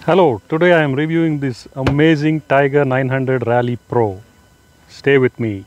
Hello, today I am reviewing this amazing Tiger 900 Rally Pro. Stay with me.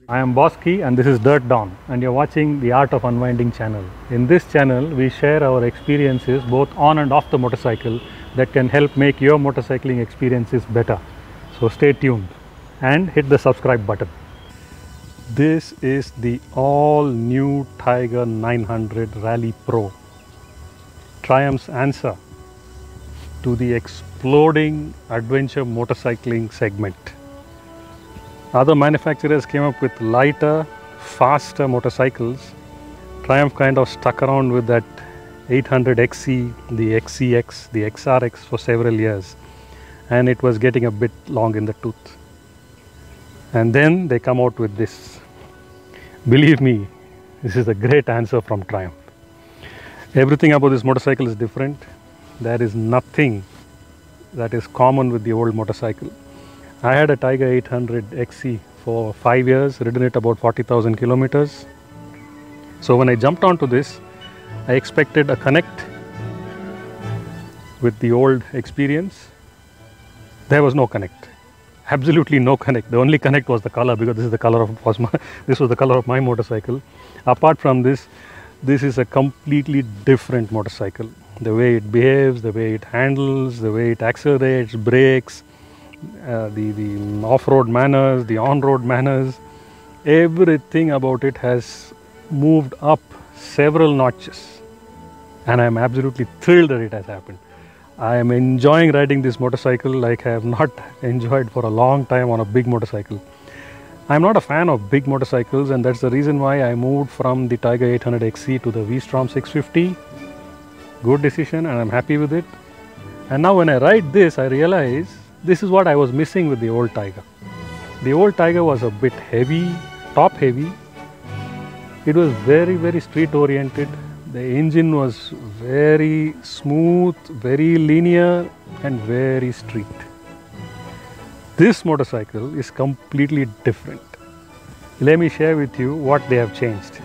I am Bosky and this is Dirt Dawn and you're watching the Art of Unwinding channel. In this channel, we share our experiences both on and off the motorcycle that can help make your motorcycling experiences better. So stay tuned and hit the subscribe button. This is the all new Tiger 900 Rally Pro, Triumph's answer to the exploding adventure motorcycling segment. Other manufacturers came up with lighter, faster motorcycles. Triumph kind of stuck around with that 800XC, the XCX, the XRX for several years, and it was getting a bit long in the tooth. And then they come out with this. Believe me, this is a great answer from Triumph. Everything about this motorcycle is different. There is nothing that is common with the old motorcycle. I had a Tiger 800 XC for 5 years, ridden it about 40,000 kilometers. So when I jumped onto this, I expected a connect with the old experience. There was no connect. Absolutely no connect. The only connect was the color, because this is the color of this was the color of my motorcycle. Apart from this, this is a completely different motorcycle. The way it behaves, the way it handles, the way it accelerates, brakes, the off-road manners, the on-road manners, everything about it has moved up several notches, and I am absolutely thrilled that it has happened. I am enjoying riding this motorcycle like I have not enjoyed for a long time on a big motorcycle. I am not a fan of big motorcycles, and that's the reason why I moved from the Tiger 800 XC to the V-Strom 650. Good decision, and I'm happy with it. And now when I ride this, I realize this is what I was missing with the old Tiger. The old Tiger was a bit heavy, top heavy. It was very street oriented. The engine was very smooth, very linear, and very street. This motorcycle is completely different. Let me share with you what they have changed.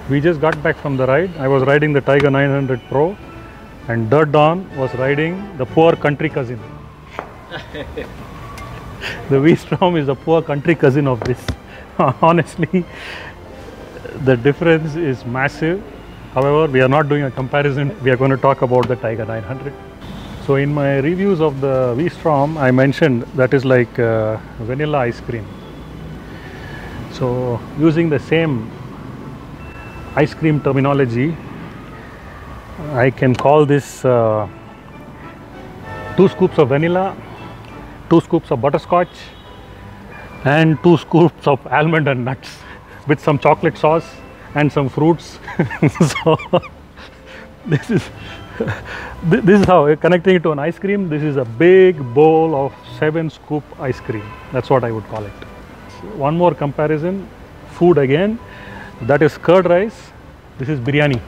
We just got back from the ride. I was riding the Tiger 900 Pro and Dirt Dawn was riding the poor country cousin. The V-Strom is the poor country cousin of this. Honestly, the difference is massive. However, we are not doing a comparison. We are going to talk about the Tiger 900. So in my reviews of the V-Strom, I mentioned that is like vanilla ice cream. So using the same ice cream terminology, I can call this 2 scoops of vanilla, 2 scoops of butterscotch, and 2 scoops of almond and nuts with some chocolate sauce and some fruits. So this is how, connecting it to an ice cream, this is a big bowl of 7 scoop ice cream. That's what I would call it. One more comparison, food again. That is curd rice, this is biryani.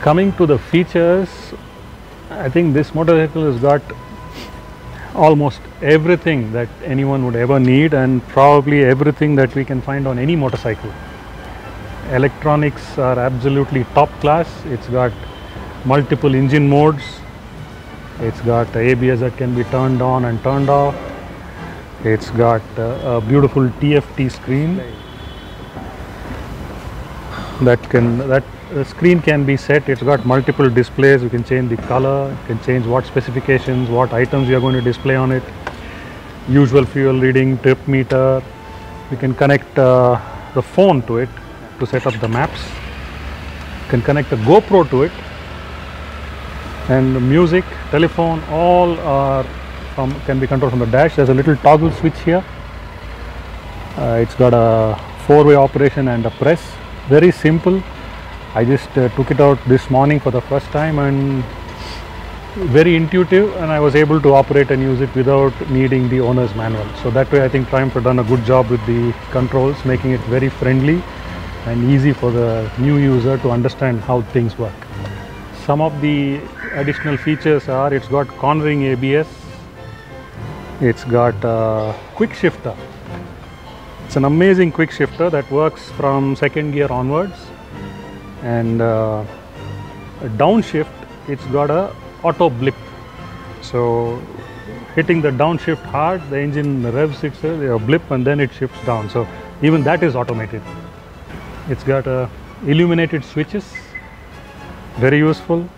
Coming to the features, I think this motorcycle has got almost everything that anyone would ever need, and probably everything that we can find on any motorcycle. Electronics are absolutely top class. It's got multiple engine modes. It's got ABS that can be turned on and turned off. It's got a beautiful TFT screen. That screen can be set. It's got multiple displays. You can change the color, you can change what specifications, what items you are going to display on it. Usual fuel reading, trip meter. You can connect the phone to it to set up the maps. You can connect a GoPro to it, and music, telephone, all are can be controlled from the dash. There's a little toggle switch here. It's got a 4-way operation and a press. Very simple. I just took it out this morning for the first time, and very intuitive, and I was able to operate and use it without needing the owner's manual. So that way I think Triumph have done a good job with the controls, making it very friendly and easy for the new user to understand how things work. Some of the additional features are, it's got cornering ABS, it's got a quick shifter. It's an amazing quick shifter that works from second gear onwards, and a downshift, it's got a auto blip. So hitting the downshift hard, the engine revs itself, a blip, and then it shifts down. So even that is automated. It's got illuminated switches, very useful.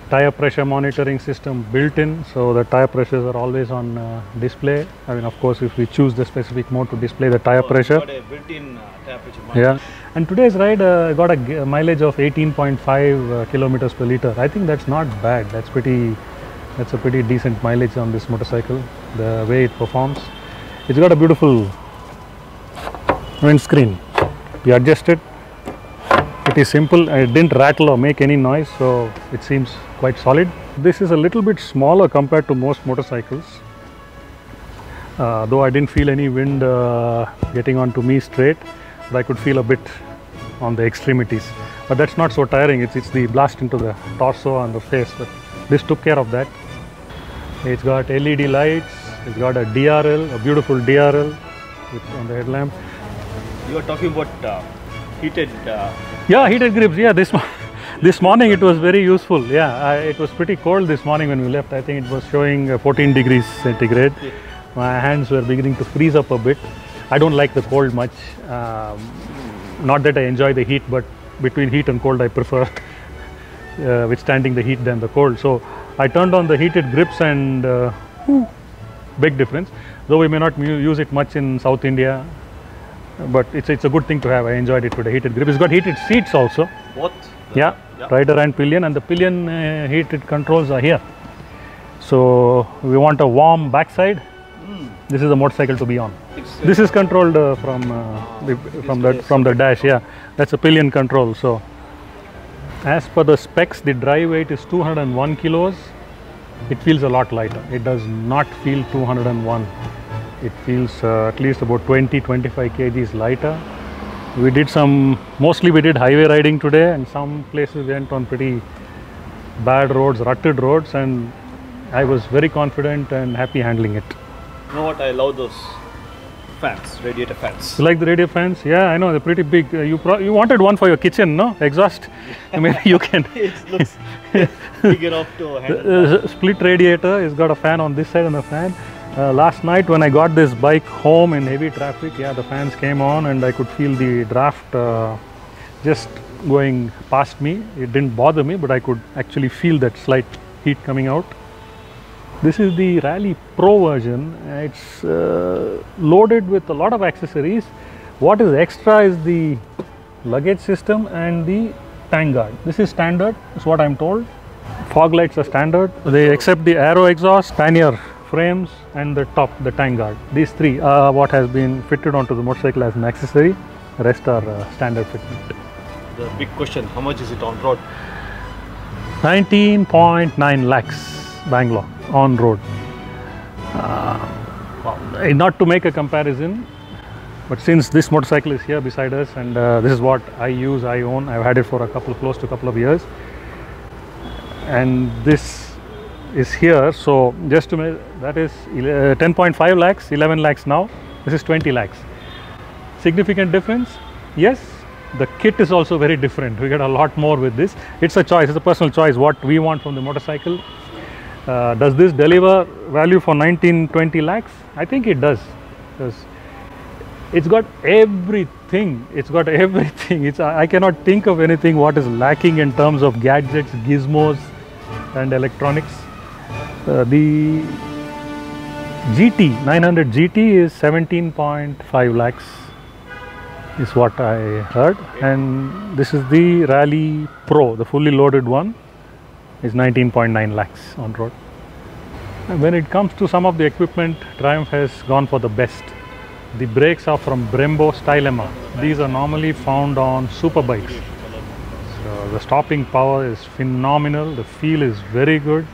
Tire pressure monitoring system built in, so the tire pressures are always on display. I mean, of course, if we choose the specific mode to display the tire pressure. Got a built-in tire pressure monitor. Yeah, and today's ride got a mileage of 18.5 kilometers per liter. I think that's not bad. That's a pretty decent mileage on this motorcycle. The way it performs, it's got a beautiful windscreen. You adjust it. It is simple. It didn't rattle or make any noise, so it seems quite solid. This is a little bit smaller compared to most motorcycles, though I didn't feel any wind getting onto me straight, but I could feel a bit on the extremities. But that's not so tiring. It's the blast into the torso and the face, but this took care of that. It's got LED lights. It's got a DRL, a beautiful DRL on the headlamp. You are talking about heated. Yeah, heated grips. Yeah, this morning it was very useful. Yeah, it was pretty cold this morning when we left. I think it was showing 14 degrees centigrade. Okay. My hands were beginning to freeze up a bit. I don't like the cold much. Not that I enjoy the heat, but between heat and cold, I prefer withstanding the heat than the cold. So I turned on the heated grips, and big difference. Though we may not use it much in South India, but it's a good thing to have. I enjoyed it with the heated grip. It's got heated seats also. Both? Yeah, rider and pillion, and the pillion heated controls are here. So we want a warm backside. This is the motorcycle to be on. This is controlled from the dash. Yeah, that's a pillion control. So as per the specs, the dry weight is 201 kilos. It feels a lot lighter. It does not feel 201. It feels at least about 20-25 kgs lighter. We did mostly we did highway riding today, and some places went on pretty bad roads, rutted roads, and I was very confident and happy handling it. You know what? I love those fans, radiator fans. You like the radiator fans? Yeah, I know, they're pretty big. You wanted one for your kitchen, no? Exhaust? Maybe you can. It looks big enough to handle. Split radiator. It's got a fan on this side and a fan. Last night when I got this bike home in heavy traffic, yeah, the fans came on and I could feel the draft just going past me. It didn't bother me, but I could actually feel that slight heat coming out. This is the Rally Pro version. It's loaded with a lot of accessories. What is extra is the luggage system and the tank guard. This is standard, is what I'm told. Fog lights are standard. They accept the aero exhaust, pannier frames, and the top, the tank guard. These three are what has been fitted onto the motorcycle as an accessory. The rest are standard fitment. The big question, how much is it on road? 19.9 lakhs Bangalore on road. Not to make a comparison, but since this motorcycle is here beside us, and this is what I use, I own, I've had it for close to a couple of years, and this is here, so just to make, that is 10.5 lakhs, 11 lakhs now, this is 20 lakhs. Significant difference? Yes. The kit is also very different. We get a lot more with this. It's a choice, it's a personal choice what we want from the motorcycle. Does this deliver value for 19-20 lakhs? I think it does, because it's got everything. It's got everything. I cannot think of anything what is lacking in terms of gadgets, gizmos, and electronics. The GT 900 GT is 17.5 lakhs is what I heard, and this is the Rally Pro, the fully loaded one, is 19.9 lakhs on road. And when it comes to some of the equipment, Triumph has gone for the best. The brakes are from Brembo Stylema. These are normally found on super bikes. So the stopping power is phenomenal. The feel is very good.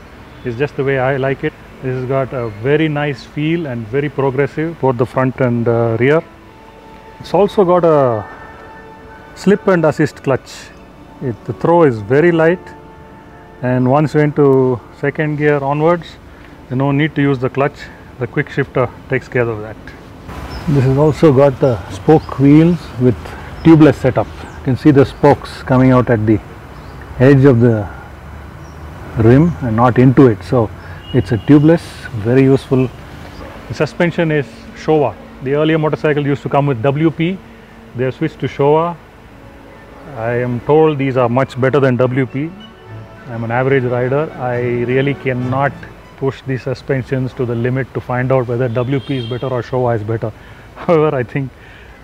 It's just the way I like it. This has got a very nice feel and very progressive, both the front and rear. It's also got a slip and assist clutch. The throw is very light, and once you into second gear onwards, you no need to use the clutch. The quick shifter takes care of that. This has also got the spoke wheels with tubeless setup. You can see the spokes coming out at the edge of the rim and not into it. So it's a tubeless, very useful. The suspension is Showa. The earlier motorcycle used to come with WP. They have switched to Showa. I am told these are much better than WP. I'm an average rider. I really cannot push the suspensions to the limit to find out whether WP is better or Showa is better. However, I think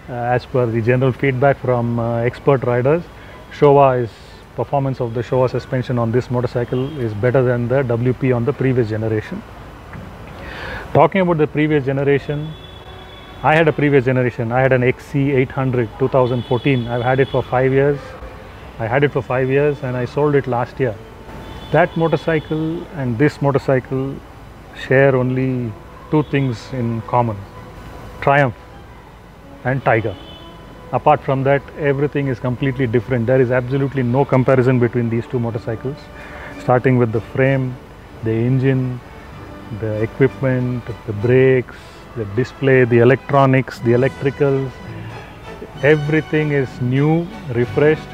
as per the general feedback from expert riders, performance of the Showa suspension on this motorcycle is better than the WP on the previous generation. Talking about the previous generation, I had a previous generation. I had an XC800 2014. I've had it for 5 years. And I sold it last year. That motorcycle and this motorcycle share only two things in common: Triumph and Tiger. Apart from that, everything is completely different. There is absolutely no comparison between these two motorcycles, starting with the frame, the engine, the equipment, the brakes, the display, the electronics, the electricals. Everything is new, refreshed.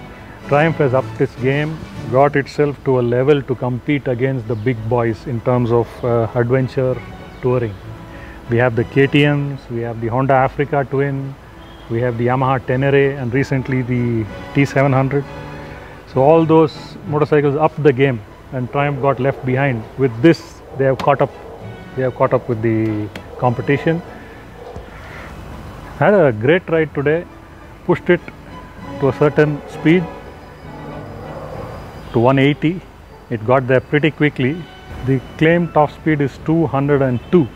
Triumph has upped its game, got itself to a level to compete against the big boys in terms of adventure touring. We have the KTMs, we have the Honda Africa Twin, we have the Yamaha Tenere, and recently the T700. So all those motorcycles upped the game, and Triumph got left behind. With this, they have caught up. They have caught up with the competition. Had a great ride today. Pushed it to a certain speed, to 180. It got there pretty quickly. The claimed top speed is 202.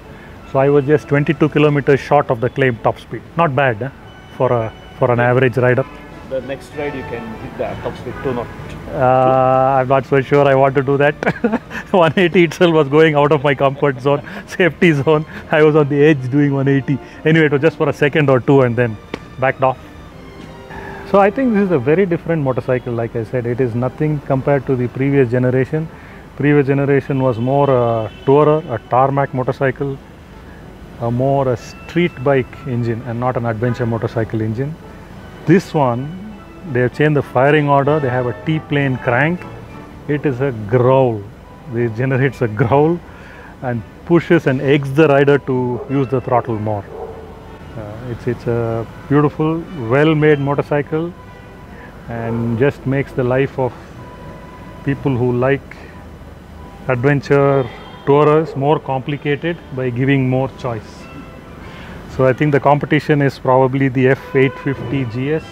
So I was just 22 kilometers short of the claimed top speed. Not bad for an average rider. The next ride you can hit the top speed 202. I'm not so sure I want to do that. 180 itself was going out of my comfort zone, safety zone. I was on the edge doing 180. Anyway, it was just for a second or two and then backed off. So I think this is a very different motorcycle. Like I said, it is nothing compared to the previous generation. Previous generation was more a tourer, a tarmac motorcycle, a street bike engine and not an adventure motorcycle engine. This one, they have changed the firing order. They have a T-plane crank. It is a growl. It generates a growl and pushes and eggs the rider to use the throttle more. It's a beautiful, well-made motorcycle and just makes the life of people who like adventure tourers more complicated by giving more choice. So I think the competition is probably the F850 GS,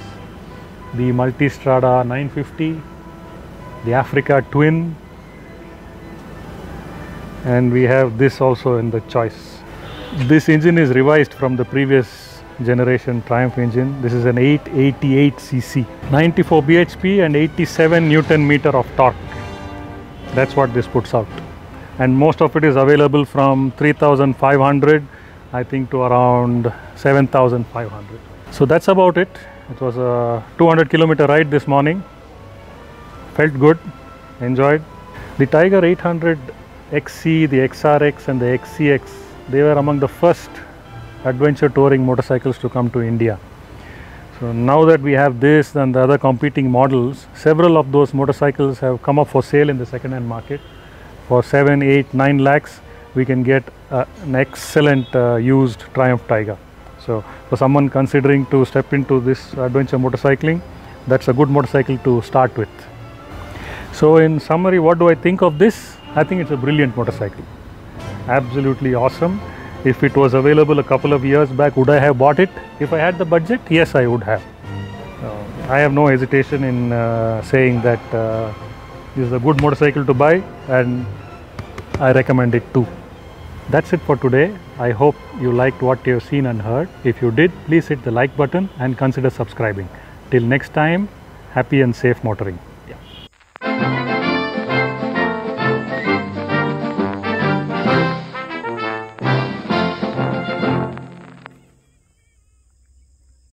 the Multistrada 950, the Africa Twin, and we have this also in the choice. This engine is revised from the previous generation Triumph engine. This is an 888cc, 94 bhp and 87 Newton meter of torque. That's what this puts out. And most of it is available from 3,500 I think to around 7,500. So that's about it. It was a 200 kilometer ride this morning. Felt good, enjoyed. The Tiger 800 XC, the XRX and the XCX, they were among the first adventure touring motorcycles to come to India. So now that we have this and the other competing models, several of those motorcycles have come up for sale in the second-hand market. For 7, 8, 9 lakhs, we can get an excellent used Triumph Tiger. So for someone considering to step into this adventure motorcycling, that's a good motorcycle to start with. So in summary, what do I think of this? I think it's a brilliant motorcycle. Absolutely awesome. If it was available a couple of years back, would I have bought it? If I had the budget, yes, I would have. I have no hesitation in saying that this is a good motorcycle to buy, and I recommend it too. That's it for today. I hope you liked what you have seen and heard. If you did, please hit the like button and consider subscribing. Till next time, happy and safe motoring.